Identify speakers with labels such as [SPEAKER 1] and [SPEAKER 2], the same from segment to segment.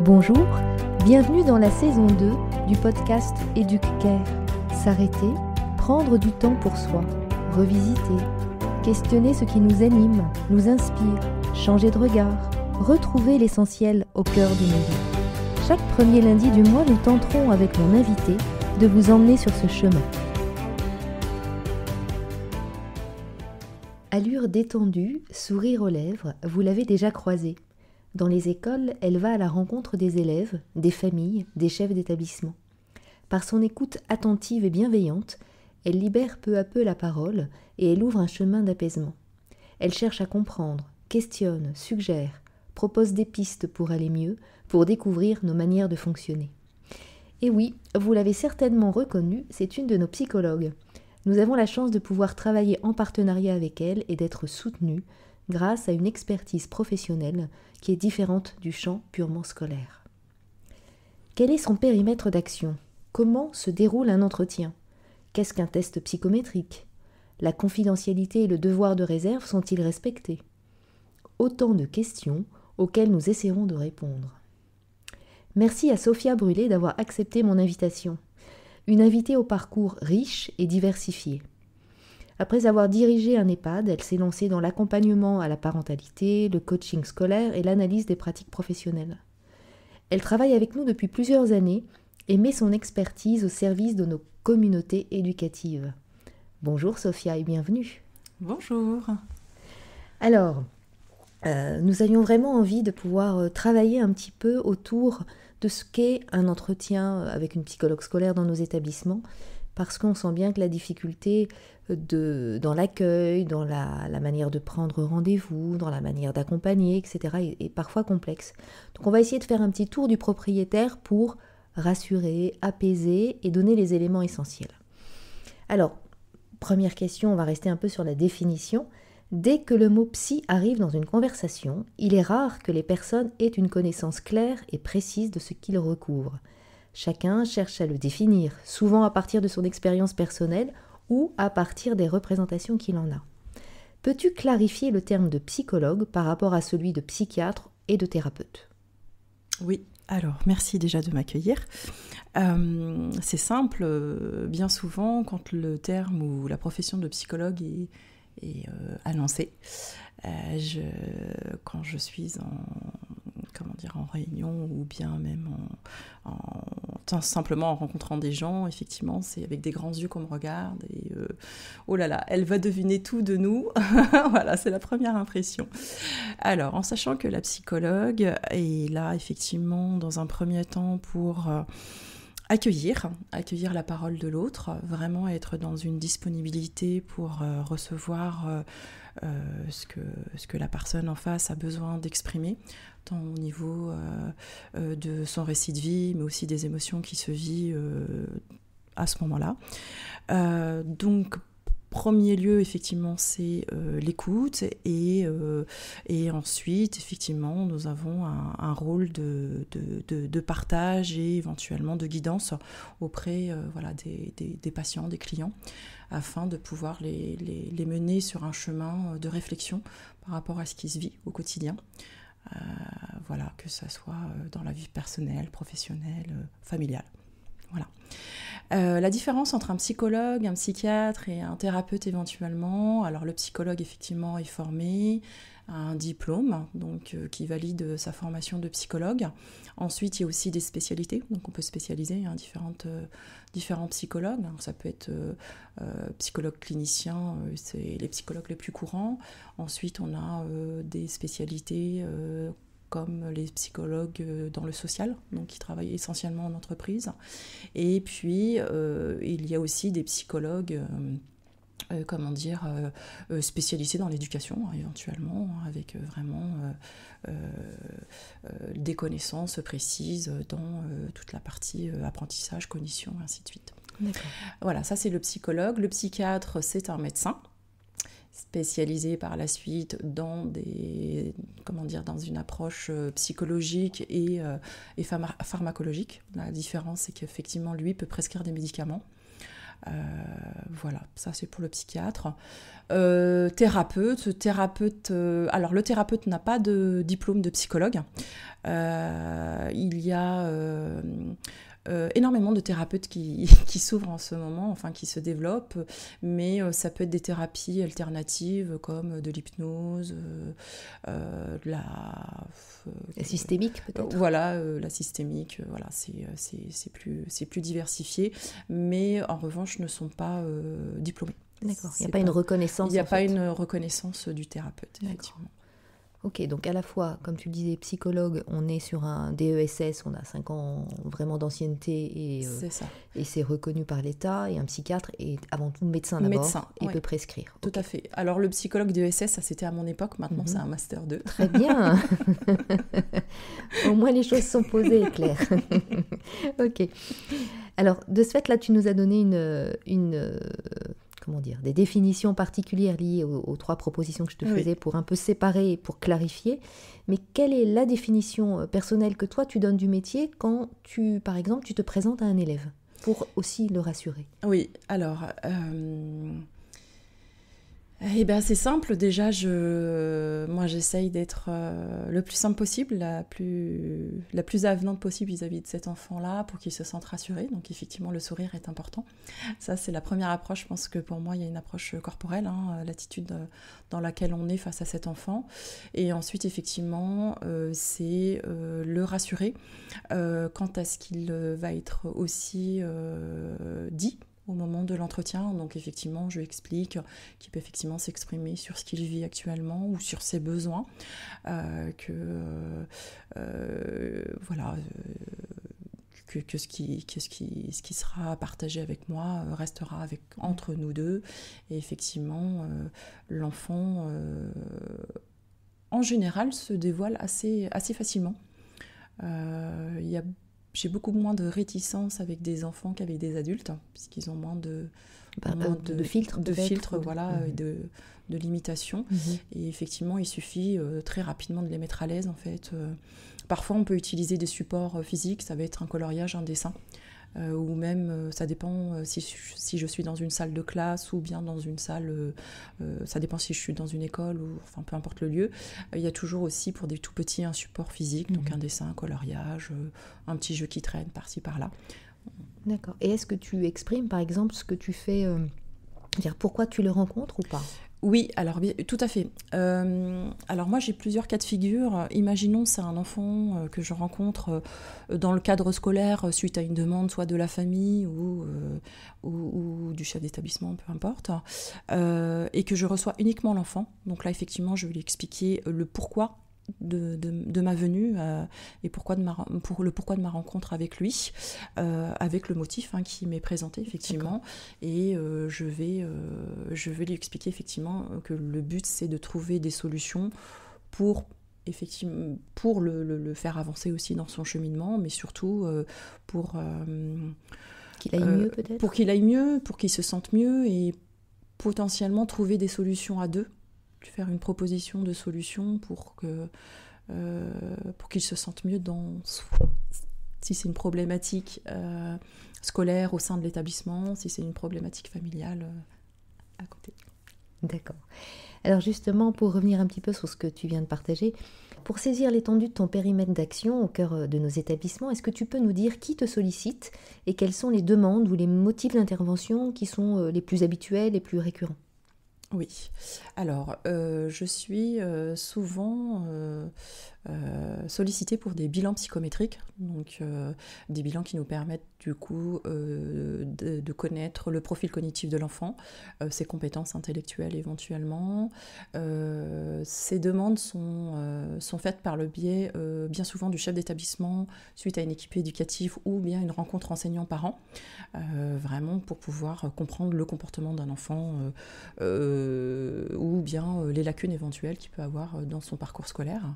[SPEAKER 1] Bonjour, bienvenue dans la saison 2 du podcast EducCare. S'arrêter, prendre du temps pour soi, revisiter, questionner ce qui nous anime, nous inspire, changer de regard, retrouver l'essentiel au cœur de nos vies. Chaque premier lundi du mois, nous tenterons avec mon invité de vous emmener sur ce chemin. Allure détendue, sourire aux lèvres, vous l'avez déjà croisée. Dans les écoles, elle va à la rencontre des élèves, des familles, des chefs d'établissement. Par son écoute attentive et bienveillante, elle libère peu à peu la parole et elle ouvre un chemin d'apaisement. Elle cherche à comprendre, questionne, suggère, propose des pistes pour aller mieux, pour découvrir nos manières de fonctionner. Et oui, vous l'avez certainement reconnu, c'est une de nos psychologues. Nous avons la chance de pouvoir travailler en partenariat avec elle et d'être soutenus grâce à une expertise professionnelle qui est différente du champ purement scolaire. Quel est son périmètre d'action ? Comment se déroule un entretien ? Qu'est-ce qu'un test psychométrique ? La confidentialité et le devoir de réserve sont-ils respectés ? Autant de questions auxquelles nous essaierons de répondre. Merci à Sophia Brulé d'avoir accepté mon invitation. Une invitée au parcours riche et diversifié. Après avoir dirigé un EHPAD, elle s'est lancée dans l'accompagnement à la parentalité, le coaching scolaire et l'analyse des pratiques professionnelles. Elle travaille avec nous depuis plusieurs années et met son expertise au service de nos communautés éducatives. Bonjour Sophia et bienvenue.
[SPEAKER 2] Bonjour.
[SPEAKER 1] Alors, nous avions vraiment envie de pouvoir travailler un petit peu autour de ce qu'est un entretien avec une psychologue scolaire dans nos établissements, parce qu'on sent bien que la difficulté dans l'accueil, dans la manière de prendre rendez-vous, dans la manière d'accompagner, etc. est parfois complexe. Donc on va essayer de faire un petit tour du propriétaire pour rassurer, apaiser et donner les éléments essentiels. Alors, première question, on va rester un peu sur la définition. Dès que le mot psy arrive dans une conversation, il est rare que les personnes aient une connaissance claire et précise de ce qu'il recouvre. Chacun cherche à le définir, souvent à partir de son expérience personnelle ou à partir des représentations qu'il en a. Peux-tu clarifier le terme de psychologue par rapport à celui de psychiatre et de thérapeute ?
[SPEAKER 2] Oui, alors merci déjà de m'accueillir. C'est simple, bien souvent quand le terme ou la profession de psychologue est annoncée, quand je suis en réunion ou bien même simplement en rencontrant des gens, effectivement, c'est avec des grands yeux qu'on me regarde et oh là là, elle va deviner tout de nous. Voilà, c'est la première impression. Alors, en sachant que la psychologue est là, effectivement, dans un premier temps pour accueillir la parole de l'autre, vraiment être dans une disponibilité pour recevoir ce que la personne en face a besoin d'exprimer, tant au niveau de son récit de vie, mais aussi des émotions qui se vivent à ce moment-là. Donc, premier lieu, effectivement, c'est l'écoute et ensuite, effectivement, nous avons un rôle de partage et éventuellement de guidance auprès des patients, des clients, afin de pouvoir les mener sur un chemin de réflexion par rapport à ce qui se vit au quotidien. Que ça soit dans la vie personnelle, professionnelle, familiale. Voilà. La différence entre un psychologue, un psychiatre et un thérapeute éventuellement, alors le psychologue effectivement est formé à un diplôme qui valide sa formation de psychologue. Ensuite, il y a aussi des spécialités, donc on peut spécialiser différents psychologues. Alors, ça peut être psychologue clinicien, c'est les psychologues les plus courants. Ensuite, on a des spécialités comme les psychologues dans le social, donc qui travaillent essentiellement en entreprise. Et puis, il y a aussi des psychologues spécialisés dans l'éducation, éventuellement, avec vraiment des connaissances précises dans toute la partie apprentissage, cognition, et ainsi de suite.
[SPEAKER 1] D'accord.
[SPEAKER 2] Voilà, ça c'est le psychologue. Le psychiatre, c'est un médecin spécialisé par la suite dans une approche psychologique et pharmacologique. La différence, c'est qu'effectivement, lui peut prescrire des médicaments. Voilà, ça c'est pour le psychiatre. Thérapeute, alors le thérapeute n'a pas de diplôme de psychologue. Il y a énormément de thérapeutes qui s'ouvrent en ce moment, enfin qui se développent, mais ça peut être des thérapies alternatives comme de l'hypnose, de la
[SPEAKER 1] systémique peut-être.
[SPEAKER 2] Voilà, la systémique, voilà, c'est plus diversifié, mais en revanche ne sont pas diplômés.
[SPEAKER 1] D'accord, il n'y a pas une reconnaissance.
[SPEAKER 2] Il n'y a pas une reconnaissance du thérapeute, effectivement.
[SPEAKER 1] Ok, donc à la fois, comme tu le disais, psychologue, on est sur un DESS, on a 5 ans vraiment d'ancienneté et c'est reconnu par l'État, et un psychiatre est avant tout médecin d'abord et peut prescrire.
[SPEAKER 2] Tout à fait. Alors le psychologue DESS, ça c'était à mon époque, maintenant c'est un master 2.
[SPEAKER 1] Très bien. Au moins les choses sont posées et claires. Ok. Alors de ce fait, là, tu nous as donné des définitions particulières liées aux 3 propositions que je te faisais pour un peu séparer et pour clarifier. Mais quelle est la définition personnelle que toi tu donnes du métier quand par exemple, tu te présentes à un élève pour aussi le rassurer?
[SPEAKER 2] Oui, alors... c'est simple, déjà moi j'essaye d'être le plus simple possible, la plus avenante possible vis-à-vis de cet enfant-là pour qu'il se sente rassuré. Donc effectivement le sourire est important. Ça c'est la première approche, je pense que pour moi il y a une approche corporelle, l'attitude dans laquelle on est face à cet enfant. Et ensuite effectivement c'est le rassurer quant à ce qu'il va être aussi dit au moment de l'entretien. Donc effectivement, je lui explique qu'il peut effectivement s'exprimer sur ce qu'il vit actuellement ou sur ses besoins, que ce qui sera partagé avec moi restera entre nous deux. Et effectivement, l'enfant, en général, se dévoile assez facilement. J'ai beaucoup moins de réticence avec des enfants qu'avec des adultes, puisqu'ils ont moins de filtres, voilà, et de limitations. Et effectivement, il suffit très rapidement de les mettre à l'aise, en fait. Parfois, on peut utiliser des supports physiques, ça va être un coloriage, un dessin. Ou même, ça dépend si je suis dans une salle de classe ou bien dans une salle, ça dépend si je suis dans une école ou enfin peu importe le lieu. Il y a toujours aussi pour des tout petits un support physique, donc un dessin, un coloriage, un petit jeu qui traîne par-ci par-là.
[SPEAKER 1] D'accord. Et est-ce que tu exprimes par exemple ce que tu fais, dire pourquoi tu le rencontres ou pas ?
[SPEAKER 2] Oui, alors tout à fait. Alors moi j'ai plusieurs cas de figure. Imaginons c'est un enfant que je rencontre dans le cadre scolaire suite à une demande soit de la famille ou du chef d'établissement, peu importe, et que je reçois uniquement l'enfant. Donc là effectivement je vais lui expliquer le pourquoi de ma venue et pourquoi de ma rencontre avec lui, avec le motif qui m'est présenté effectivement. D'accord. Et je vais lui expliquer effectivement que le but c'est de trouver des solutions pour le faire avancer aussi dans son cheminement, mais surtout pour
[SPEAKER 1] qu'il aille mieux peut-être,
[SPEAKER 2] pour qu'il aille mieux, pour qu'il se sente mieux et potentiellement trouver des solutions à deux, faire une proposition de solution pour qu'il se sente mieux si c'est une problématique scolaire au sein de l'établissement, si c'est une problématique familiale à côté.
[SPEAKER 1] D'accord. Alors justement, pour revenir un petit peu sur ce que tu viens de partager, pour saisir l'étendue de ton périmètre d'action au cœur de nos établissements, est-ce que tu peux nous dire qui te sollicite et quelles sont les demandes ou les motifs d'intervention qui sont les plus habituels, les plus récurrents ?
[SPEAKER 2] Oui, alors je suis souvent sollicitée pour des bilans psychométriques, donc des bilans qui nous permettent du coup de connaître le profil cognitif de l'enfant, ses compétences intellectuelles éventuellement. Ces demandes sont faites par le biais bien souvent du chef d'établissement suite à une équipe éducative ou bien une rencontre enseignant-parent, vraiment pour pouvoir comprendre le comportement d'un enfant ou bien les lacunes éventuelles qu'il peut avoir dans son parcours scolaire.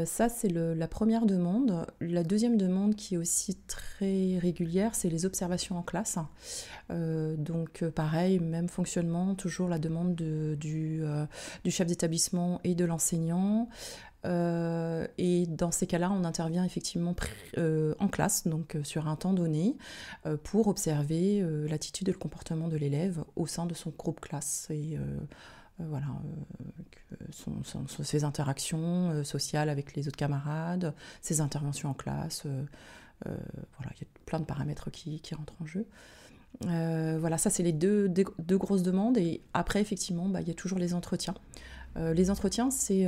[SPEAKER 2] Ça, c'est la première demande. La deuxième demande qui est aussi très régulière, c'est les observations en classe. Donc pareil, même fonctionnement, toujours la demande du chef d'établissement et de l'enseignant. Et dans ces cas-là, on intervient effectivement en classe, donc sur un temps donné, pour observer l'attitude et le comportement de l'élève au sein de son groupe classe. Et voilà, ses interactions sociales avec les autres camarades, ses interventions en classe. Voilà, il y a plein de paramètres qui rentrent en jeu. Voilà, ça c'est les deux grosses demandes. Et après, effectivement, il y a toujours les entretiens. Les entretiens, c'est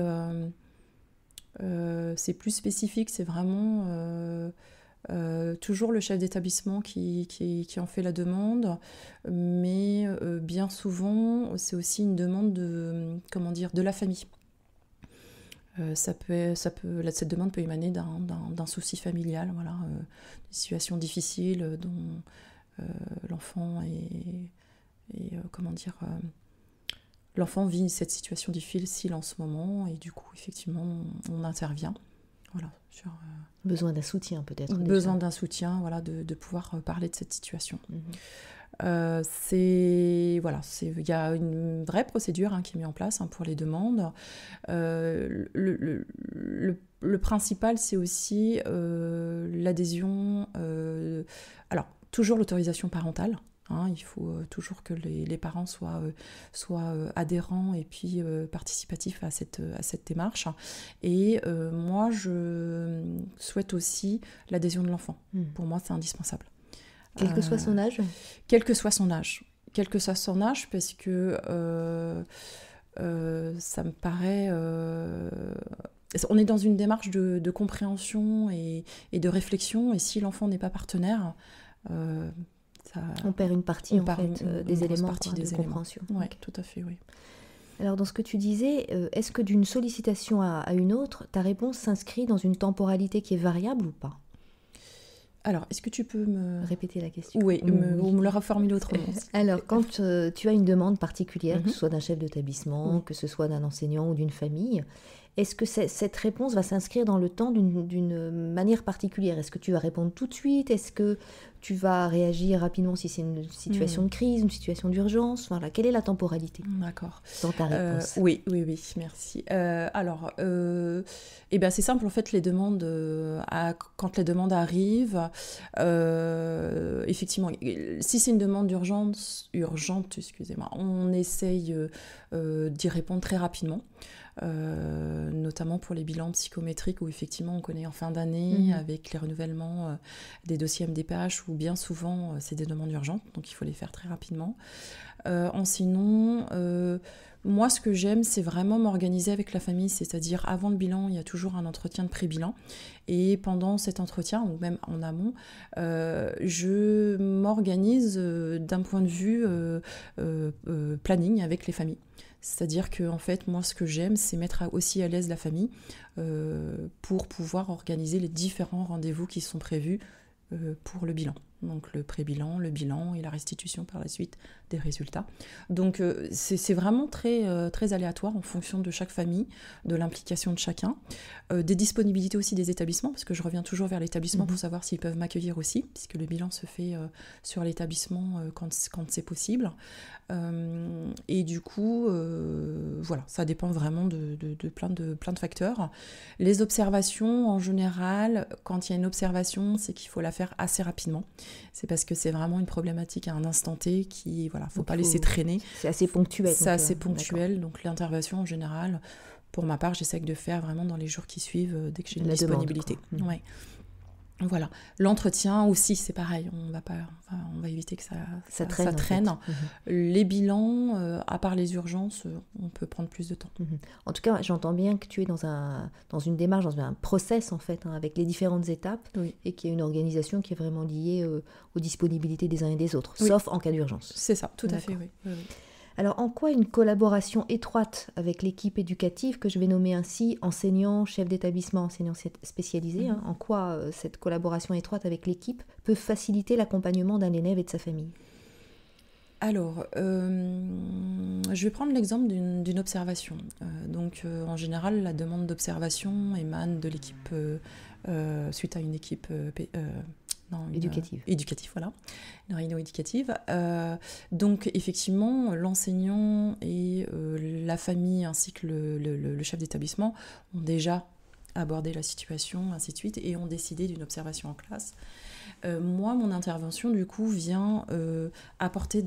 [SPEAKER 2] plus spécifique, c'est vraiment toujours le chef d'établissement qui en fait la demande, mais bien souvent, c'est aussi une demande de la famille. Cette demande peut émaner d'un souci familial, voilà, une situation difficile dont l'enfant l'enfant vit cette situation difficile en ce moment, et du coup, effectivement, on intervient. Voilà,
[SPEAKER 1] besoin d'un soutien, peut-être.
[SPEAKER 2] Besoin d'un soutien, voilà, de pouvoir parler de cette situation. Il y a une vraie procédure qui est mise en place pour les demandes. Le principal, c'est aussi l'adhésion. Alors, toujours l'autorisation parentale. Il faut toujours que les parents soient adhérents et puis participatifs à cette démarche. Et moi, je souhaite aussi l'adhésion de l'enfant. Pour moi, c'est indispensable.
[SPEAKER 1] Quel que soit son âge ?
[SPEAKER 2] Quel que soit son âge. Quel que soit son âge, parce que ça me paraît... on est dans une démarche de compréhension et de réflexion, et si l'enfant n'est pas partenaire...
[SPEAKER 1] on perd une partie des éléments de compréhension.
[SPEAKER 2] Oui, tout à fait, oui.
[SPEAKER 1] Alors, dans ce que tu disais, est-ce que d'une sollicitation à une autre, ta réponse s'inscrit dans une temporalité qui est variable ou pas ?
[SPEAKER 2] Alors, est-ce que tu peux me...
[SPEAKER 1] répéter la question ?
[SPEAKER 2] Oui, ou me le reformuler autrement.
[SPEAKER 1] Alors, quand tu as une demande particulière, que ce soit d'un chef d'établissement, que ce soit d'un enseignant ou d'une famille, est-ce que cette réponse va s'inscrire dans le temps d'une manière particulière ? Est-ce que tu vas répondre tout de suite ? Est-ce que tu vas réagir rapidement si c'est une situation de crise, une situation d'urgence ? Voilà, quelle est la temporalité dans ta réponse ?
[SPEAKER 2] Oui, merci. Alors, c'est simple, en fait, les demandes, quand les demandes arrivent, effectivement, si c'est une demande urgente, on essaye d'y répondre très rapidement. Notamment pour les bilans psychométriques où effectivement on connaît en fin d'année avec les renouvellements des dossiers MDPH, où bien souvent c'est des demandes urgentes, donc il faut les faire très rapidement. Sinon, moi ce que j'aime, c'est vraiment m'organiser avec la famille, c'est-à-dire avant le bilan il y a toujours un entretien de pré-bilan, et pendant cet entretien ou même en amont, je m'organise d'un point de vue planning avec les familles. C'est-à-dire que, en fait, moi, ce que j'aime, c'est mettre aussi à l'aise la famille pour pouvoir organiser les différents rendez-vous qui sont prévus pour le bilan. Donc, le pré-bilan, le bilan et la restitution par la suite des résultats. Donc, c'est vraiment très, très aléatoire en fonction de chaque famille, de l'implication de chacun, des disponibilités aussi des établissements, parce que je reviens toujours vers l'établissement pour savoir s'ils peuvent m'accueillir aussi, puisque le bilan se fait sur l'établissement quand c'est possible. Et du coup, voilà, ça dépend vraiment de plein de facteurs. Les observations, en général, quand il y a une observation, c'est qu'il faut la faire assez rapidement. C'est parce que c'est vraiment une problématique à un instant T qui, voilà, faut pas laisser traîner.
[SPEAKER 1] C'est assez ponctuel.
[SPEAKER 2] C'est assez ponctuel, donc l'intervention en général, pour ma part, j'essaie de faire vraiment dans les jours qui suivent, dès que j'ai une disponibilité. Ouais. Voilà. L'entretien aussi, c'est pareil. On va éviter que ça traîne. En fait. Les bilans, à part les urgences, on peut prendre plus de temps.
[SPEAKER 1] En tout cas, j'entends bien que tu es dans une démarche, dans un process en fait, avec les différentes étapes, et qu'il y a une organisation qui est vraiment liée aux disponibilités des uns et des autres, sauf en cas d'urgence.
[SPEAKER 2] C'est ça, tout à fait, oui.
[SPEAKER 1] Alors, en quoi une collaboration étroite avec l'équipe éducative, que je vais nommer ainsi, enseignants, chefs d'établissement, enseignants spécialisés, en quoi cette collaboration étroite avec l'équipe peut faciliter l'accompagnement d'un élève et de sa famille ?
[SPEAKER 2] Alors, je vais prendre l'exemple d'une observation. En général, la demande d'observation émane de l'équipe, suite à une équipe... éducative, voilà, une réunion éducative. Donc effectivement, l'enseignant et la famille ainsi que le chef d'établissement ont déjà abordé la situation, ainsi de suite, et ont décidé d'une observation en classe. Moi, mon intervention, du coup, vient apporter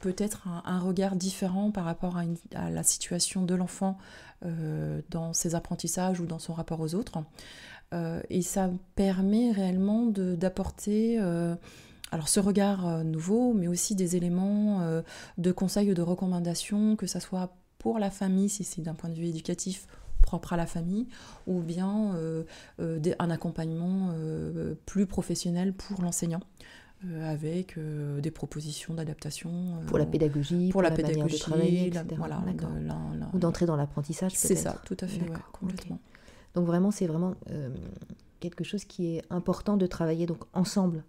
[SPEAKER 2] peut-être un regard différent par rapport à la situation de l'enfant dans ses apprentissages ou dans son rapport aux autres. Et ça permet réellement d'apporter alors ce regard nouveau, mais aussi des éléments de conseils ou de recommandations, que ça soit pour la famille, si c'est d'un point de vue éducatif, propre à la famille, ou bien un accompagnement plus professionnel pour l'enseignant, avec des propositions d'adaptation.
[SPEAKER 1] Pour la pédagogie, pour la manière de travailler, etc.
[SPEAKER 2] Voilà,
[SPEAKER 1] ou d'entrer dans l'apprentissage, peut-être.
[SPEAKER 2] C'est ça, tout à fait, ouais, complètement.
[SPEAKER 1] Okay. Donc vraiment, c'est vraiment quelque chose qui est important de travailler donc ensemble,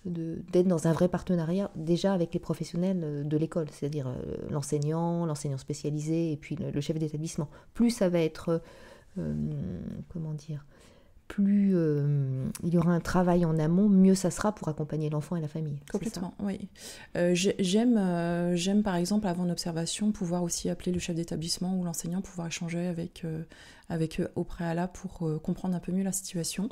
[SPEAKER 1] d'être dans un vrai partenariat déjà avec les professionnels de l'école, c'est-à-dire l'enseignant spécialisé et puis le chef d'établissement. Plus ça va être, plus il y aura un travail en amont, mieux ça sera pour accompagner l'enfant et la famille.
[SPEAKER 2] Complètement, oui. J'aime par exemple, avant l'observation, pouvoir aussi appeler le chef d'établissement ou l'enseignant, pouvoir échanger avec eux au préalable pour comprendre un peu mieux la situation.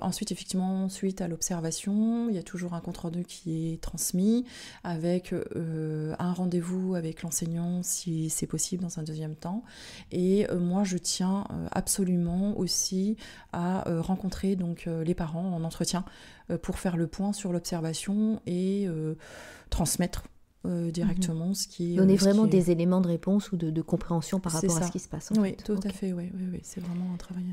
[SPEAKER 2] Ensuite, effectivement, suite à l'observation, il y a toujours un compte-rendu qui est transmis avec un rendez-vous avec l'enseignant si c'est possible dans un deuxième temps. Et moi, je tiens absolument aussi à rencontrer donc, les parents en entretien pour faire le point sur l'observation et transmettre directement ce qui est...
[SPEAKER 1] Donner vraiment des éléments de réponse ou de compréhension par rapport à ce qui se passe.
[SPEAKER 2] Oui, tout à fait, oui, c'est vraiment un travail...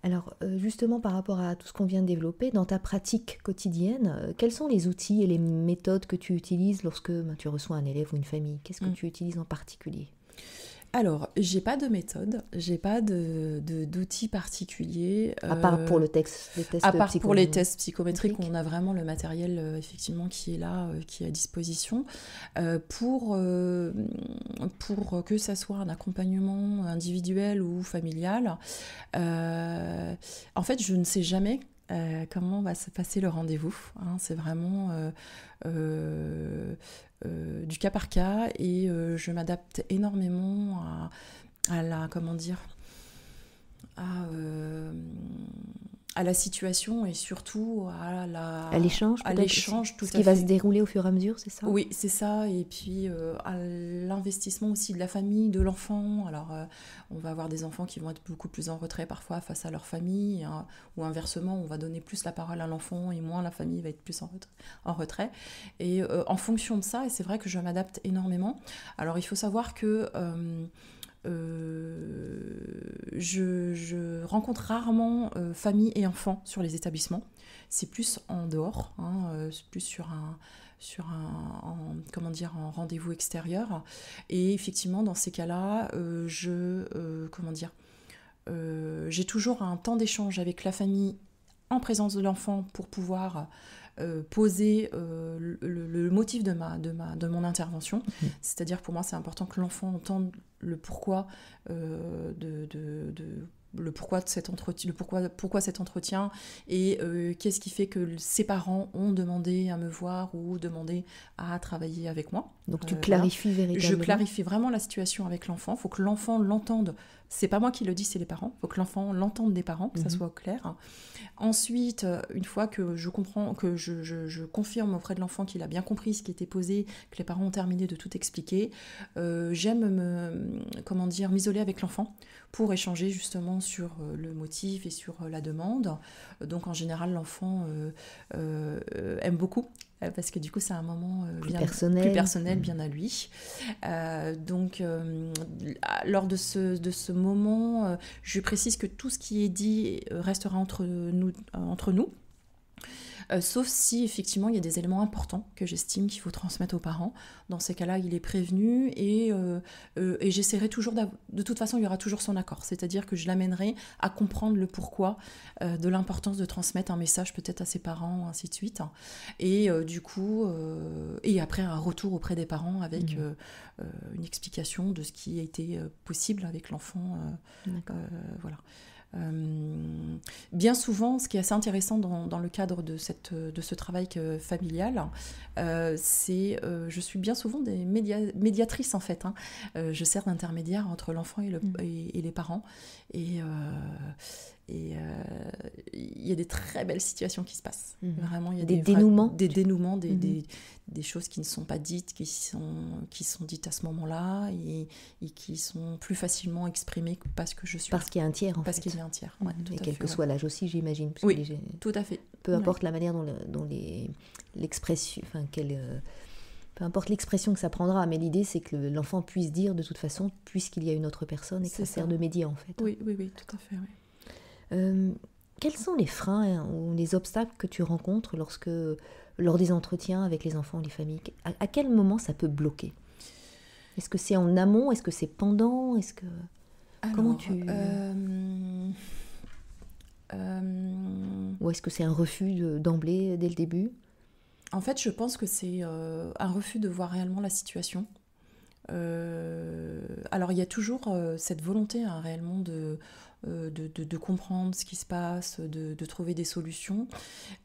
[SPEAKER 1] Alors, justement, par rapport à tout ce qu'on vient de développer, dans ta pratique quotidienne, quels sont les outils et les méthodes que tu utilises lorsque tu reçois un élève ou une famille? Qu'est-ce que tu utilises en particulier?
[SPEAKER 2] Alors, j'ai pas de méthode, j'ai pas d'outils particuliers.
[SPEAKER 1] À part pour les tests
[SPEAKER 2] pour les tests psychométriques, on a vraiment le matériel effectivement qui est là, qui est à disposition. Pour que ça soit un accompagnement individuel ou familial, en fait, je ne sais jamais comment va se passer le rendez-vous. Hein, c'est vraiment du cas par cas et je m'adapte énormément à la, comment dire, à la situation et surtout
[SPEAKER 1] à l'échange,
[SPEAKER 2] tout
[SPEAKER 1] ce qui va se dérouler au fur et à mesure, c'est ça?
[SPEAKER 2] Oui, c'est ça, et puis à l'investissement aussi de la famille, de l'enfant. Alors on va avoir des enfants qui vont être beaucoup plus en retrait parfois face à leur famille, hein, ou inversement, on va donner plus la parole à l'enfant et moins la famille va être plus en retrait. Et en fonction de ça, et c'est vrai que je m'adapte énormément. Alors il faut savoir que je rencontre rarement famille et enfants sur les établissements. C'est plus en dehors, hein, c'est plus sur un rendez-vous extérieur. Et effectivement, dans ces cas-là, j'ai toujours un temps d'échange avec la famille en présence de l'enfant pour pouvoir poser le motif de mon intervention. C'est-à-dire, pour moi, c'est important que l'enfant entende le pourquoi pourquoi cet entretien et qu'est-ce qui fait que ses parents ont demandé à me voir ou demandé à travailler avec moi.
[SPEAKER 1] Donc tu clarifies véritablement.
[SPEAKER 2] Je clarifie vraiment la situation avec l'enfant. Il faut que l'enfant l'entende. C'est pas moi qui le dis, c'est les parents. Il faut que l'enfant l'entende des parents, que ça soit clair. Ensuite, une fois que je comprends, que je confirme auprès de l'enfant qu'il a bien compris ce qui était posé, que les parents ont terminé de tout expliquer, j'aime m'isoler avec l'enfant pour échanger justement sur le motif et sur la demande. Donc en général, l'enfant aime beaucoup, parce que du coup c'est un moment plus personnel, bien à lui. Donc lors de ce moment, je précise que tout ce qui est dit restera entre nous. Sauf si effectivement il y a des éléments importants que j'estime qu'il faut transmettre aux parents. Dans ces cas-là, il est prévenu et j'essaierai toujours de toute façon, il y aura toujours son accord. C'est-à-dire que je l'amènerai à comprendre le pourquoi de l'importance de transmettre un message peut-être à ses parents, ainsi de suite. Et du coup, et après un retour auprès des parents avec une explication de ce qui a été possible avec l'enfant. Voilà. Bien souvent, ce qui est assez intéressant dans le cadre de cette de ce travail familial, je suis bien souvent des médiatrices en fait. Hein. Je sers d'intermédiaire entre l'enfant et les parents. Et il y a des très belles situations qui se passent. Vraiment, il y a
[SPEAKER 1] des dénouements.
[SPEAKER 2] Des dénouements, des choses qui ne sont pas dites, qui sont dites à ce moment-là et qui sont plus facilement exprimées parce que je suis...
[SPEAKER 1] Parce qu'il y a un tiers, en fait.
[SPEAKER 2] Parce qu'il y a un tiers, ouais, tout
[SPEAKER 1] et
[SPEAKER 2] à
[SPEAKER 1] quel
[SPEAKER 2] fait,
[SPEAKER 1] que soit l'âge aussi, j'imagine.
[SPEAKER 2] Oui, tout à fait.
[SPEAKER 1] Peu importe la manière dont l'expression... Enfin, peu importe l'expression que ça prendra, mais l'idée, c'est que l'enfant puisse dire de toute façon, puisqu'il y a une autre personne, et que ça sert de média, en fait.
[SPEAKER 2] Oui, tout à fait, oui.
[SPEAKER 1] Quels sont les freins ou les obstacles que tu rencontres lors des entretiens avec les enfants, les familles? À quel moment ça peut bloquer? Est-ce que c'est en amont? Est-ce que c'est pendant? Comment tu... Ou est-ce que c'est un refus d'emblée, dès le début?
[SPEAKER 2] En fait, je pense que c'est un refus de voir réellement la situation. Alors, il y a toujours cette volonté réellement de comprendre ce qui se passe, de trouver des solutions.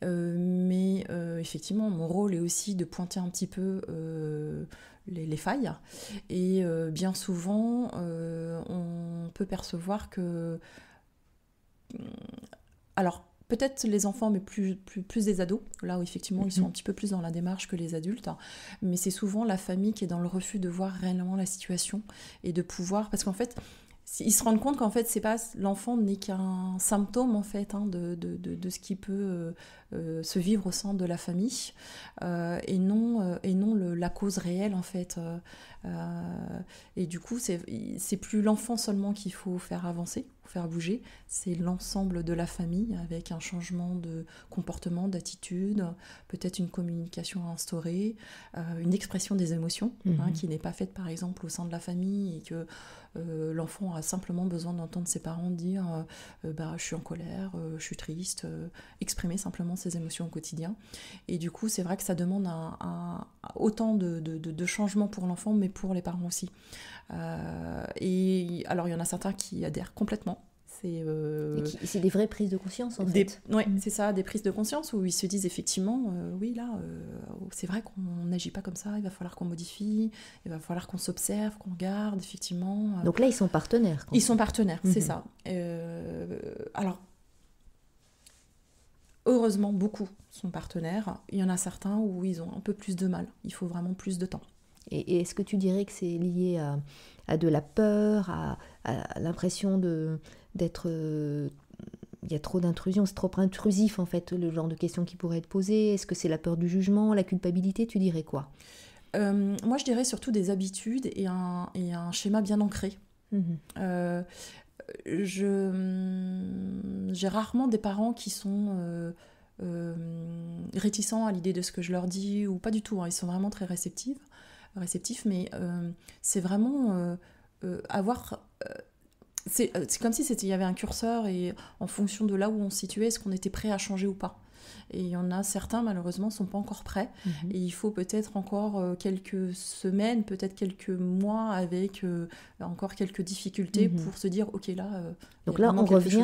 [SPEAKER 2] Mais effectivement, mon rôle est aussi de pointer un petit peu les failles. Et bien souvent, on peut percevoir que... Alors, peut-être les enfants, mais plus des ados, là où effectivement ils sont un petit peu plus dans la démarche que les adultes, mais c'est souvent la famille qui est dans le refus de voir réellement la situation et de pouvoir... Parce qu'en fait, ils se rendent compte qu'en fait, c'est pas, l'enfant n'est qu'un symptôme en fait de ce qui peut se vivre au sein de la famille et non la cause réelle en fait. Et du coup, c'est plus l'enfant seulement qu'il faut faire avancer, faire bouger, c'est l'ensemble de la famille avec un changement de comportement, d'attitude, peut-être une communication à instaurer, une expression des émotions qui n'est pas faite par exemple au sein de la famille et que l'enfant a simplement besoin d'entendre ses parents dire je suis en colère, je suis triste, exprimer simplement ses émotions au quotidien. Et du coup, c'est vrai que ça demande autant de changements pour l'enfant, mais pour les parents aussi. Et alors, il y en a certains qui adhèrent complètement.
[SPEAKER 1] C'est des vraies prises de conscience, en fait.
[SPEAKER 2] Oui, c'est ça, des prises de conscience où ils se disent effectivement, oui, là, c'est vrai qu'on n'agit pas comme ça, il va falloir qu'on modifie, il va falloir qu'on s'observe, qu'on regarde, effectivement.
[SPEAKER 1] Donc là, ils sont partenaires.
[SPEAKER 2] Ils sont partenaires, c'est ça. Alors, heureusement, beaucoup sont partenaires. Il y en a certains où ils ont un peu plus de mal. Il faut vraiment plus de temps.
[SPEAKER 1] Et est-ce que tu dirais que c'est lié à de la peur, à l'impression d'être... il y a trop d'intrusion, c'est trop intrusif en fait, le genre de questions qui pourraient être posées. Est-ce que c'est la peur du jugement, la culpabilité? Tu dirais quoi?
[SPEAKER 2] Moi, je dirais surtout des habitudes et un schéma bien ancré. J'ai rarement des parents qui sont réticents à l'idée de ce que je leur dis, ou pas du tout, hein. Ils sont vraiment très réceptifs, mais c'est vraiment avoir... c'est comme si il y avait un curseur et en fonction de là où on se situait, est-ce qu'on était prêt à changer ou pas. Et il y en a certains, malheureusement, ne sont pas encore prêts. Et il faut peut-être encore quelques semaines, peut-être quelques mois, avec encore quelques difficultés pour se dire, ok, là,
[SPEAKER 1] donc là, on revient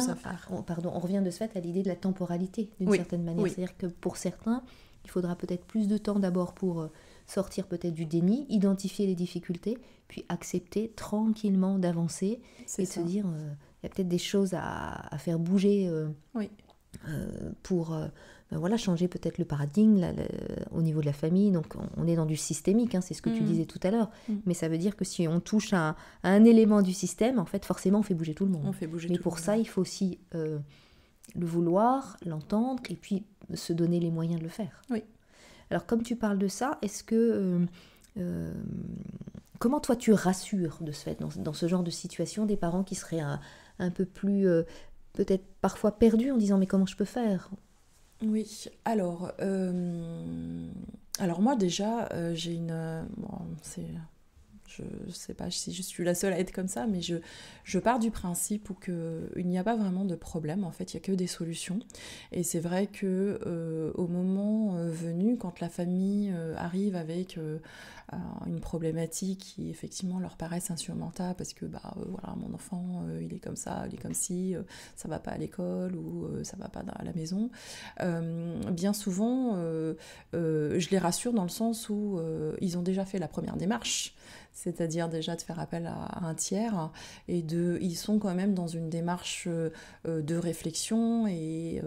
[SPEAKER 1] de ce fait à l'idée de la temporalité, d'une certaine manière. Oui. C'est-à-dire que pour certains, il faudra peut-être plus de temps d'abord pour sortir peut-être du déni, identifier les difficultés, puis accepter tranquillement d'avancer et de se dire, il y a peut-être des choses à faire bouger pour... changer peut-être le paradigme au niveau de la famille. Donc on est dans du systémique, c'est ce que tu disais tout à l'heure. Mais ça veut dire que si on touche à un élément du système, en fait, forcément, on fait bouger tout le monde. Mais pour ça, il faut aussi le vouloir, l'entendre, et puis se donner les moyens de le faire.
[SPEAKER 2] Oui.
[SPEAKER 1] Alors, comme tu parles de ça, est-ce que... comment toi, tu rassures de ce fait, dans ce genre de situation, des parents qui seraient un peu plus... peut-être parfois perdus en disant « mais comment je peux faire ?»
[SPEAKER 2] Oui, alors moi déjà, j'ai c'est Je ne sais pas si je suis la seule à être comme ça, mais je pars du principe où il n'y a pas vraiment de problème, en fait, il n'y a que des solutions. Et c'est vrai qu'au moment venu, quand la famille arrive avec une problématique qui effectivement leur paraisse insurmontable, parce que voilà, mon enfant, il est comme ça, il est comme ci, ça ne va pas à l'école ou ça ne va pas à la maison, bien souvent, je les rassure dans le sens où ils ont déjà fait la première démarche, c'est-à-dire déjà de faire appel à un tiers, et ils sont quand même dans une démarche de réflexion et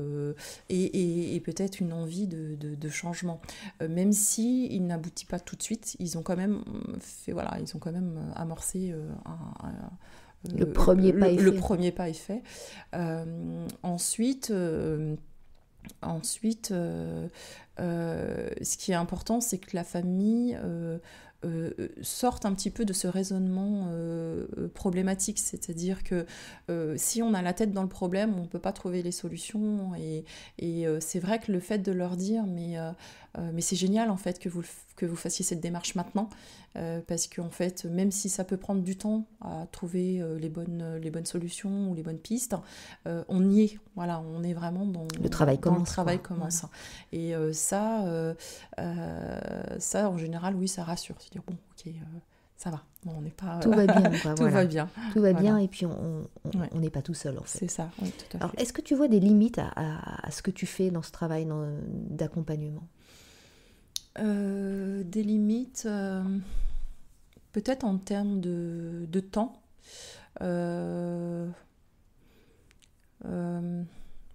[SPEAKER 2] peut-être une envie de changement. Même si il n'aboutit pas tout de suite, ils ont quand même amorcé
[SPEAKER 1] le premier pas est fait.
[SPEAKER 2] Le premier pas est fait. Ensuite, ce qui est important, c'est que la famille sorte un petit peu de ce raisonnement problématique, c'est-à-dire que si on a la tête dans le problème, on ne peut pas trouver les solutions, et c'est vrai que le fait de leur dire mais c'est génial en fait que vous fassiez cette démarche maintenant, parce qu'en fait, même si ça peut prendre du temps à trouver les bonnes solutions ou les bonnes pistes, on y est, voilà, on est vraiment dans
[SPEAKER 1] le travail
[SPEAKER 2] dans
[SPEAKER 1] commence.
[SPEAKER 2] Le travail commence. Ouais. Et ça, en général, oui, ça rassure. Se dire bon, ok, ça va, bon, on n'est pas.
[SPEAKER 1] Tout va bien, quoi,
[SPEAKER 2] tout va bien.
[SPEAKER 1] Tout va bien, et puis on n'est pas tout seul en fait.
[SPEAKER 2] C'est ça, oui, tout à fait.
[SPEAKER 1] Alors, est-ce que tu vois des limites à ce que tu fais dans ce travail d'accompagnement ?
[SPEAKER 2] Des limites, peut-être en termes de temps.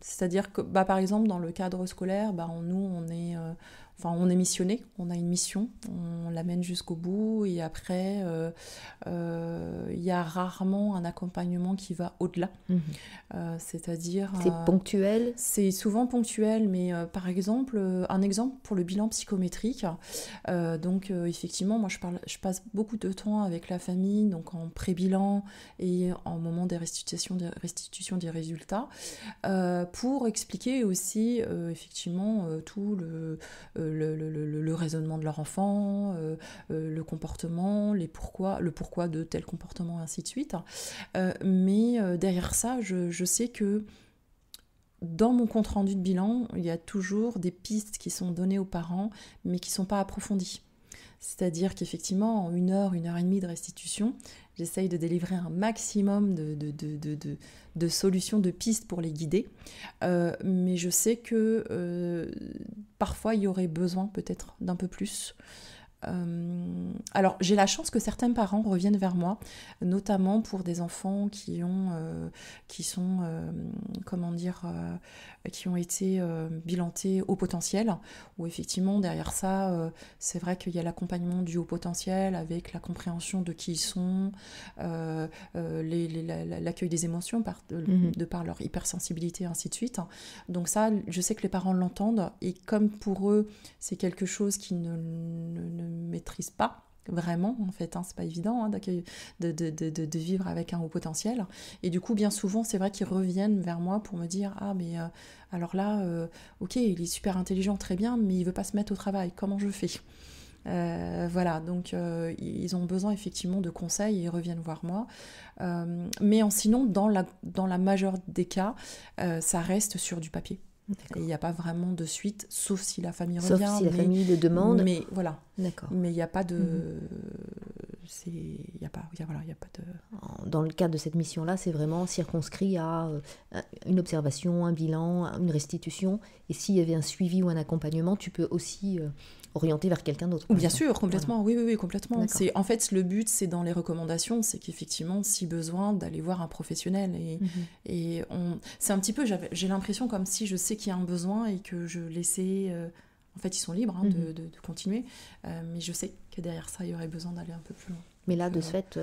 [SPEAKER 2] C'est-à-dire que, par exemple, dans le cadre scolaire, on est missionné, on a une mission, on l'amène jusqu'au bout, et après, il y a rarement un accompagnement qui va au-delà. C'est-à-dire...
[SPEAKER 1] C'est ponctuel ?
[SPEAKER 2] C'est souvent ponctuel, mais par exemple, un exemple pour le bilan psychométrique. Donc, effectivement, moi, je passe beaucoup de temps avec la famille, donc en pré-bilan et en moment des restitutions des résultats, pour expliquer aussi, effectivement, tout le raisonnement de leur enfant, le comportement, le pourquoi de tel comportement, ainsi de suite. Mais derrière ça, je sais que dans mon compte-rendu de bilan, il y a toujours des pistes qui sont données aux parents, mais qui ne sont pas approfondies. C'est-à-dire qu'effectivement, en 1 heure, 1 heure et demie de restitution, j'essaye de délivrer un maximum de solutions, de pistes pour les guider. Mais je sais que parfois, il y aurait besoin peut-être d'un peu plus. Alors, j'ai la chance que certains parents reviennent vers moi, notamment pour des enfants qui ont été bilantés haut potentiel, où effectivement derrière ça, c'est vrai qu'il y a l'accompagnement du haut potentiel avec la compréhension de qui ils sont, l'accueil des émotions de par leur hypersensibilité, ainsi de suite. Donc ça, je sais que les parents l'entendent, et comme pour eux, c'est quelque chose qu'ils ne maîtrisent pas vraiment, en fait, c'est pas évident de vivre avec un haut potentiel, et du coup bien souvent c'est vrai qu'ils reviennent vers moi pour me dire alors là ok, il est super intelligent, très bien, mais il veut pas se mettre au travail, comment je fais? Voilà, donc ils ont besoin effectivement de conseils et ils reviennent voir moi, mais sinon dans la majeure des cas, ça reste sur du papier. D'accord. Et il n'y a pas vraiment de suite, sauf si la famille revient.
[SPEAKER 1] Sauf si la famille le demande.
[SPEAKER 2] Mais voilà.
[SPEAKER 1] D'accord.
[SPEAKER 2] Mais il n'y a pas de... Il y a pas de...
[SPEAKER 1] Dans le cadre de cette mission-là, c'est vraiment circonscrit à une observation, un bilan, une restitution. Et s'il y avait un suivi ou un accompagnement, tu peux aussi orienter vers quelqu'un d'autre.
[SPEAKER 2] Bien sûr, complètement. Voilà. Oui, complètement. En fait, le but, c'est dans les recommandations, c'est qu'effectivement, si besoin, d'aller voir un professionnel. Et c'est un petit peu, j'ai l'impression comme si je sais qu'il y a un besoin et que je laissais... En fait, ils sont libres de continuer, mais je sais que derrière ça, il y aurait besoin d'aller un peu plus loin.
[SPEAKER 1] Mais là, de ce fait...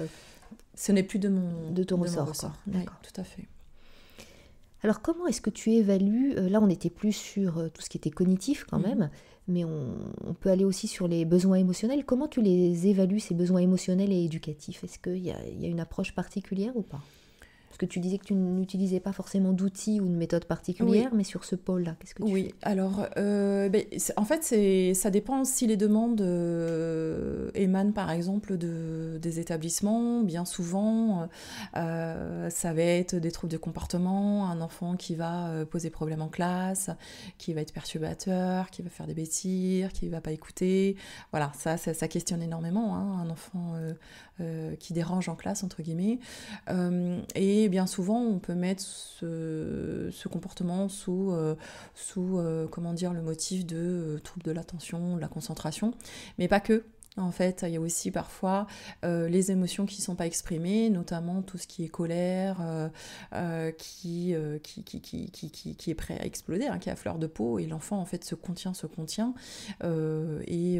[SPEAKER 2] ce n'est plus de
[SPEAKER 1] ton ressort.
[SPEAKER 2] Oui, tout à fait.
[SPEAKER 1] Alors, comment est-ce que tu évalues... Là, on était plus sur tout ce qui était cognitif quand même, mais on peut aller aussi sur les besoins émotionnels. Comment tu les évalues, ces besoins émotionnels et éducatifs ? Est-ce qu'il y a une approche particulière ou pas ? Parce que tu disais que tu n'utilisais pas forcément d'outils ou de méthodes particulières, mais sur ce pôle-là, qu'est-ce que tu fais?
[SPEAKER 2] Alors, en fait, ça dépend si les demandes émanent par exemple des établissements. Bien souvent, ça va être des troubles de comportement, un enfant qui va poser problème en classe, qui va être perturbateur, qui va faire des bêtises, qui ne va pas écouter. Voilà, ça questionne énormément, hein, un enfant qui dérange en classe, entre guillemets. Et bien souvent, on peut mettre ce comportement sous comment dire, le motif de troubles de l'attention, de la concentration, mais pas que. En fait, il y a aussi parfois les émotions qui ne sont pas exprimées, notamment tout ce qui est colère, qui est prêt à exploser, hein, qui est à fleur de peau, et l'enfant en fait se contient, et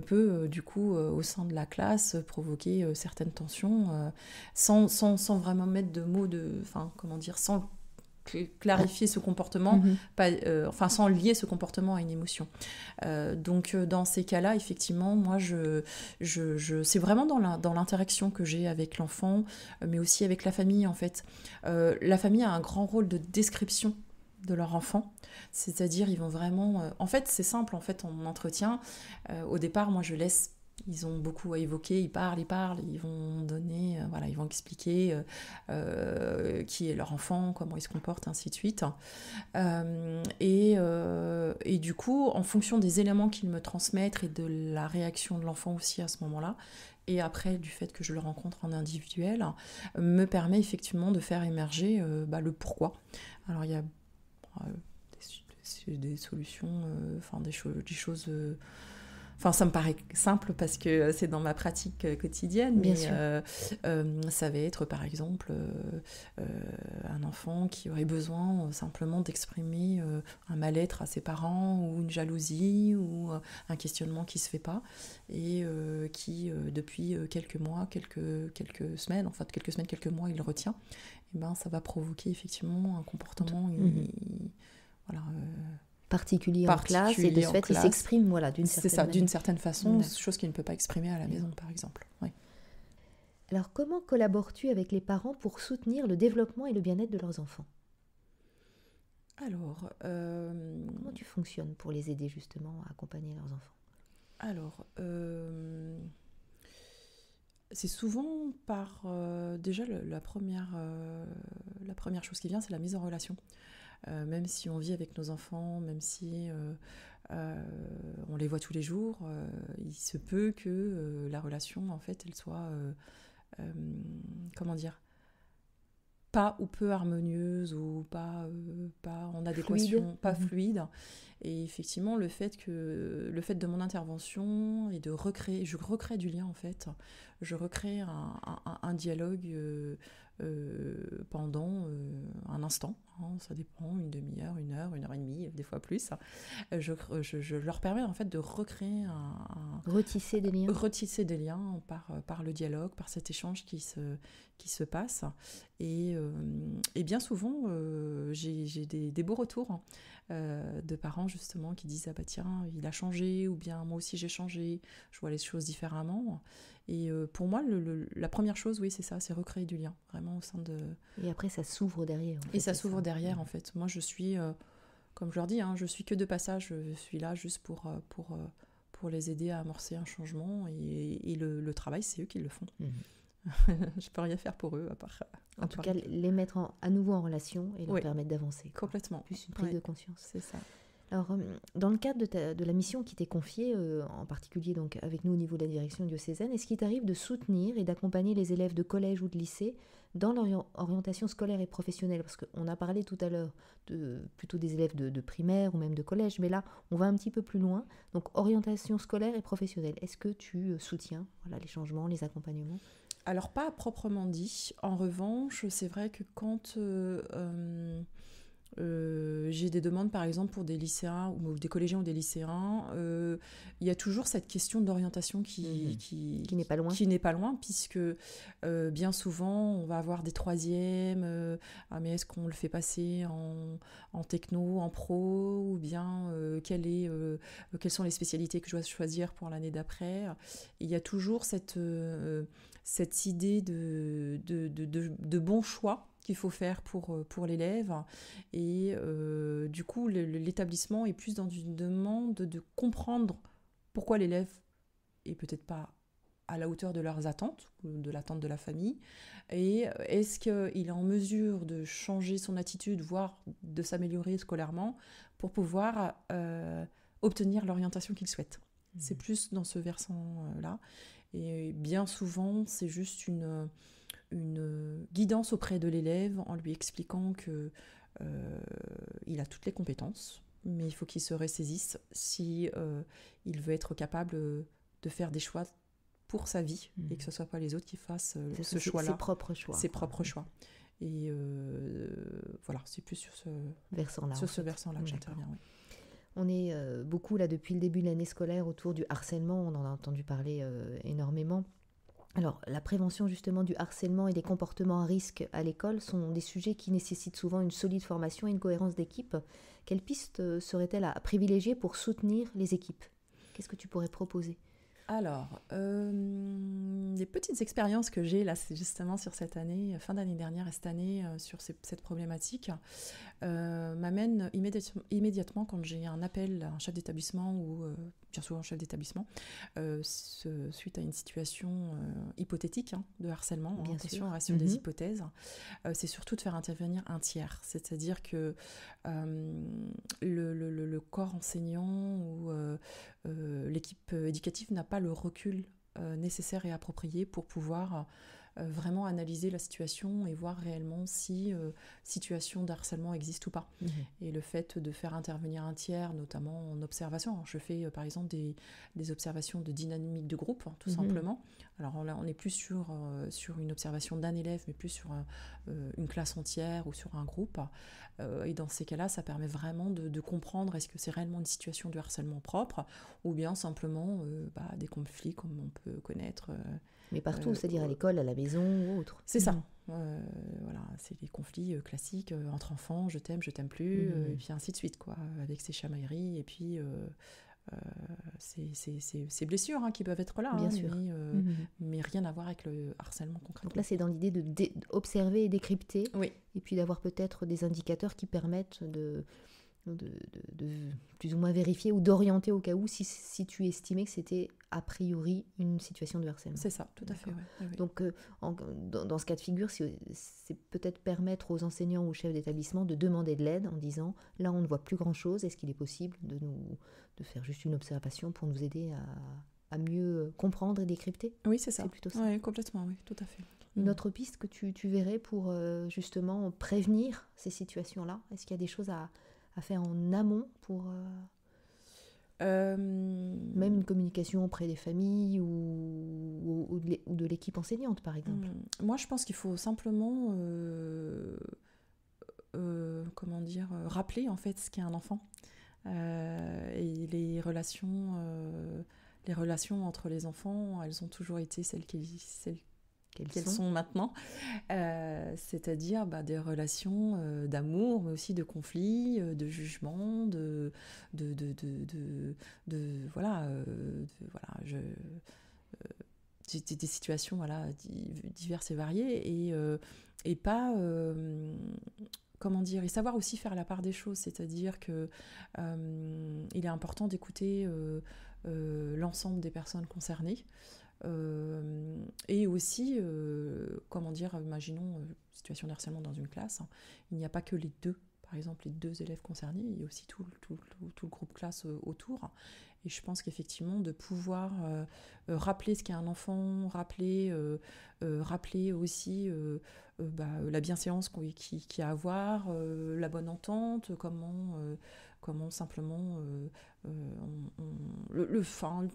[SPEAKER 2] peut du coup au sein de la classe provoquer certaines tensions sans vraiment mettre de mots, enfin comment dire, sans clarifier ce comportement, sans lier ce comportement à une émotion. Donc dans ces cas-là, effectivement, moi, c'est vraiment dans l'interaction que j'ai avec l'enfant, mais aussi avec la famille, en fait. La famille a un grand rôle de description de leur enfant, c'est-à-dire ils vont vraiment... en fait, c'est simple, en fait, en entretien. Au départ, moi, je laisse... Ils ont beaucoup à évoquer, ils parlent, ils vont donner, ils vont expliquer qui est leur enfant, comment il se comporte, ainsi de suite. Et du coup, en fonction des éléments qu'ils me transmettent et de la réaction de l'enfant aussi à ce moment-là, et après du fait que je le rencontre en individuel, me permet effectivement de faire émerger le pourquoi. Alors il y a des solutions, des choses... Enfin, ça me paraît simple parce que c'est dans ma pratique quotidienne, mais ça va être par exemple un enfant qui aurait besoin simplement d'exprimer un mal-être à ses parents ou une jalousie ou un questionnement qui ne se fait pas et qui depuis quelques mois, quelques semaines, quelques mois, il le retient. Et ben, ça va provoquer effectivement un comportement
[SPEAKER 1] particulier en classe, et de ce fait, il s'exprime d'une certaine manière.
[SPEAKER 2] D'une certaine façon, chose qu'il ne peut pas exprimer à la maison, par exemple. Oui.
[SPEAKER 1] Alors, comment collabores-tu avec les parents pour soutenir le développement et le bien-être de leurs enfants?
[SPEAKER 2] Alors...
[SPEAKER 1] Comment tu fonctionnes pour les aider, justement, à accompagner leurs enfants?
[SPEAKER 2] Alors... c'est souvent par... déjà, la première chose qui vient, c'est la mise en relation. Même si on vit avec nos enfants, même si on les voit tous les jours, il se peut que la relation, en fait, elle soit, comment dire, pas ou peu harmonieuse ou pas en adéquation, pas fluide. Et effectivement, le fait de mon intervention et je recrée du lien, en fait, je recrée un dialogue pendant un instant, hein, ça dépend, une demi-heure, une heure et demie, des fois plus. Je leur permets en fait de recréer
[SPEAKER 1] retisser des liens
[SPEAKER 2] par le dialogue, par cet échange qui se passe. Et bien souvent, j'ai des beaux retours de parents justement qui disent « Ah bah tiens, il a changé » ou bien « Moi aussi j'ai changé, je vois les choses différemment ». Et pour moi, la première chose, oui, c'est ça, c'est recréer du lien, vraiment au sein de...
[SPEAKER 1] Et après, ça s'ouvre derrière.
[SPEAKER 2] Et ça s'ouvre derrière, en fait. Moi, je suis, comme je leur dis, hein, je suis que de passage, je suis là juste pour les aider à amorcer un changement. Et le travail, c'est eux qui le font. Je peux rien faire pour eux, à part...
[SPEAKER 1] En tout cas, les mettre à nouveau en relation et leur permettre d'avancer.
[SPEAKER 2] Complètement.
[SPEAKER 1] Plus une prise de conscience.
[SPEAKER 2] C'est ça.
[SPEAKER 1] Alors, dans le cadre de la mission qui t'est confiée, en particulier donc avec nous au niveau de la direction diocésaine, est-ce qu'il t'arrive de soutenir et d'accompagner les élèves de collège ou de lycée dans leur orientation scolaire et professionnelle? Parce qu'on a parlé tout à l'heure plutôt des élèves de primaire ou même de collège, mais là, on va un petit peu plus loin. Donc, orientation scolaire et professionnelle. Est-ce que tu soutiens les changements, les accompagnements?
[SPEAKER 2] Alors, pas à proprement dit. En revanche, c'est vrai que quand... j'ai des demandes par exemple pour des lycéens ou des collégiens ou des lycéens, il y a toujours cette question d'orientation qui n'est pas loin puisque bien souvent on va avoir des troisièmes, mais est-ce qu'on le fait passer en techno, en pro, ou bien quelles sont les spécialités que je dois choisir pour l'année d'après. Il y a toujours cette cette idée de bon choix qu'il faut faire pour l'élève. Et du coup, l'établissement est plus dans une demande de comprendre pourquoi l'élève est peut-être pas à la hauteur de leurs attentes, ou de l'attente de la famille, et est-ce qu'il est en mesure de changer son attitude, voire de s'améliorer scolairement, pour pouvoir obtenir l'orientation qu'il souhaite. C'est plus dans ce versant-là. Et bien souvent, c'est juste une guidance auprès de l'élève en lui expliquant que il a toutes les compétences, mais il faut qu'il se ressaisisse si il veut être capable de faire des choix pour sa vie et que ce ne soit pas les autres qui fassent ce choix-là.
[SPEAKER 1] Ses propres choix.
[SPEAKER 2] Ses propres choix. Et voilà, c'est plus sur ce
[SPEAKER 1] versant-là.
[SPEAKER 2] Sur ce versant-là que j'interviens, oui.
[SPEAKER 1] On est beaucoup là depuis le début de l'année scolaire autour du harcèlement, on en a entendu parler énormément. Alors, la prévention justement du harcèlement et des comportements à risque à l'école sont des sujets qui nécessitent souvent une solide formation et une cohérence d'équipe. Quelles pistes seraient-elles à privilégier pour soutenir les équipes ? Qu'est-ce que tu pourrais proposer ?
[SPEAKER 2] Alors, les petites expériences que j'ai là, c'est justement sur cette année, fin d'année dernière et cette année, sur cette problématique, m'amènent immédiatement quand j'ai un appel à un chef d'établissement ou bien souvent un chef d'établissement, suite à une situation hypothétique de harcèlement.
[SPEAKER 1] Bien
[SPEAKER 2] attention,
[SPEAKER 1] sûr.
[SPEAKER 2] on reste sur des hypothèses. C'est surtout de faire intervenir un tiers, c'est-à-dire que le corps enseignant ou l'équipe éducative n'a pas le recul nécessaire et approprié pour pouvoir vraiment analyser la situation et voir réellement si situation de harcèlement existe ou pas. Et le fait de faire intervenir un tiers, notamment en observation, alors je fais par exemple des observations de dynamique de groupe, tout simplement. Alors là, on n'est plus sur une observation d'un élève, mais plus sur une classe entière ou sur un groupe. Et dans ces cas-là, ça permet vraiment de comprendre est-ce que c'est réellement une situation de harcèlement propre ou bien simplement des conflits comme on peut connaître.
[SPEAKER 1] Mais partout, c'est-à-dire à l'école, à la maison ou autre.
[SPEAKER 2] C'est ça. Voilà, c'est les conflits classiques entre enfants, je t'aime plus, et puis ainsi de suite, quoi, avec ces chamailleries, et puis ces blessures qui peuvent être là,
[SPEAKER 1] bien sûr.
[SPEAKER 2] Mais rien à voir avec le harcèlement concrètement.
[SPEAKER 1] Donc là, c'est dans l'idée d'observer et décrypter,
[SPEAKER 2] oui.
[SPEAKER 1] Et puis d'avoir peut-être des indicateurs qui permettent de plus ou moins vérifier ou d'orienter au cas où si tu estimais que c'était a priori une situation de harcèlement.
[SPEAKER 2] C'est ça, tout à fait. Oui.
[SPEAKER 1] Donc dans ce cas de figure, c'est peut-être permettre aux enseignants ou aux chefs d'établissement de demander de l'aide en disant là on ne voit plus grand chose, est-ce qu'il est possible de faire juste une observation pour nous aider à mieux comprendre et décrypter ?
[SPEAKER 2] Oui, c'est ça.
[SPEAKER 1] C'est plutôt ça.
[SPEAKER 2] Oui, complètement, oui, tout à fait.
[SPEAKER 1] Une autre piste que tu verrais pour justement prévenir ces situations-là ? Est-ce qu'il y a des choses à faire en amont pour même une communication auprès des familles ou de l'équipe enseignante, par exemple ?
[SPEAKER 2] Moi, je pense qu'il faut simplement rappeler en fait ce qu'est un enfant et les relations entre les enfants, elles ont toujours été celles qu'elles sont maintenant, c'est-à-dire des relations d'amour, mais aussi de conflits, de jugement, des situations diverses et variées, et pas et savoir aussi faire la part des choses, c'est-à-dire que il est important d'écouter l'ensemble des personnes concernées. Et aussi, imaginons situation de harcèlement dans une classe, il n'y a pas que les deux, par exemple les deux élèves concernés, il y a aussi tout le groupe classe autour. Et je pense qu'effectivement, de pouvoir rappeler ce qu'est un enfant, rappeler aussi la bienséance qu'il y a à avoir, la bonne entente, comment simplement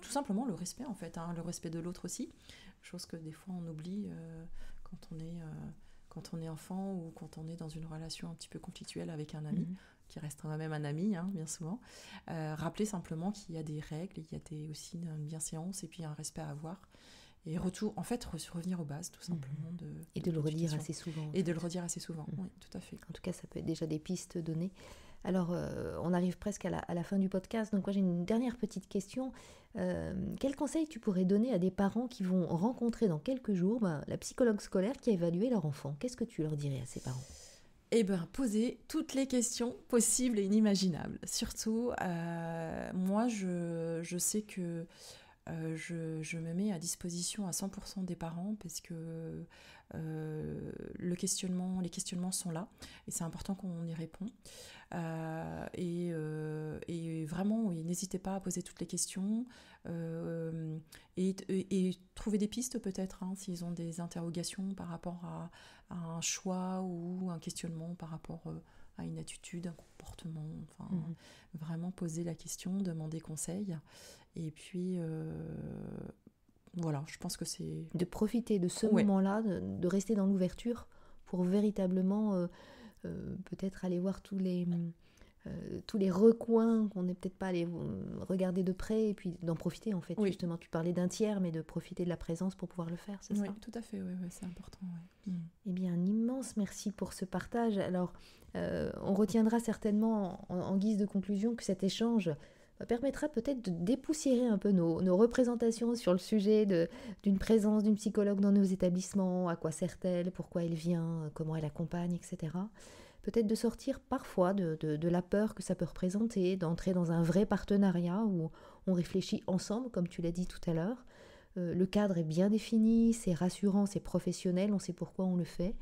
[SPEAKER 2] tout simplement le respect en fait, le respect de l'autre aussi, chose que des fois on oublie quand on est enfant ou quand on est dans une relation un petit peu conflictuelle avec un ami, qui restera même un ami, bien souvent. Rappeler simplement qu'il y a des règles, il y a aussi une bienséance et puis un respect à avoir. Et revenir aux bases, tout simplement.
[SPEAKER 1] Et de le redire assez souvent.
[SPEAKER 2] Et de le redire assez souvent, oui, tout à fait.
[SPEAKER 1] En tout cas, ça peut être déjà des pistes données. Alors, on arrive presque à la fin du podcast, donc moi j'ai une dernière petite question. Quel conseil tu pourrais donner à des parents qui vont rencontrer dans quelques jours la psychologue scolaire qui a évalué leur enfant? Qu'est-ce que tu leur dirais à ces parents?
[SPEAKER 2] Eh bien, poser toutes les questions possibles et inimaginables. Surtout, moi, je sais que je me mets à disposition à 100% des parents parce que les questionnements sont là et c'est important qu'on y répond. Et vraiment, oui, n'hésitez pas à poser toutes les questions et trouver des pistes peut-être s'ils ont des interrogations par rapport à un choix ou un questionnement par rapport à une attitude, un comportement, enfin, vraiment poser la question, demander conseil. Et puis, voilà, je pense que c'est...
[SPEAKER 1] De profiter de ce moment-là, de rester dans l'ouverture pour véritablement peut-être aller voir tous les recoins qu'on n'est peut-être pas allé regarder de près et puis d'en profiter en fait. Justement, tu parlais d'un tiers, mais de profiter de la présence pour pouvoir le faire, c'est ça?
[SPEAKER 2] Oui, tout à fait, c'est important.
[SPEAKER 1] Eh bien, un immense merci pour ce partage. Alors, on retiendra certainement en guise de conclusion que cet échange permettra peut-être de dépoussiérer un peu nos représentations sur le sujet d'une présence d'une psychologue dans nos établissements, à quoi sert-elle, pourquoi elle vient, comment elle accompagne, etc. Peut-être de sortir parfois de la peur que ça peut représenter, d'entrer dans un vrai partenariat où on réfléchit ensemble, comme tu l'as dit tout à l'heure. Le cadre est bien défini, c'est rassurant, c'est professionnel, on sait pourquoi on le fait.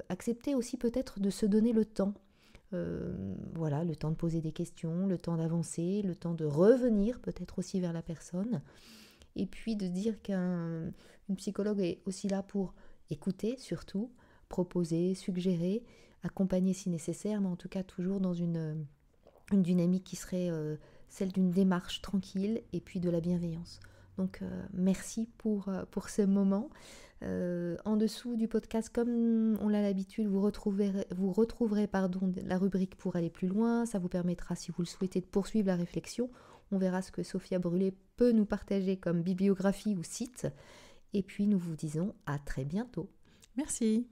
[SPEAKER 1] Accepter aussi peut-être de se donner le temps. Voilà, le temps de poser des questions, le temps d'avancer, le temps de revenir peut-être aussi vers la personne. Et puis de dire qu'une psychologue est aussi là pour écouter surtout, proposer, suggérer, accompagner si nécessaire, mais en tout cas toujours dans une dynamique qui serait celle d'une démarche tranquille et puis de la bienveillance. Donc merci pour ce moment. En dessous du podcast, comme on l'a l'habitude, vous retrouverez la rubrique pour aller plus loin. Ça vous permettra, si vous le souhaitez, de poursuivre la réflexion. On verra ce que Sophia Brulé peut nous partager comme bibliographie ou site. Et puis nous vous disons à très bientôt.
[SPEAKER 2] Merci.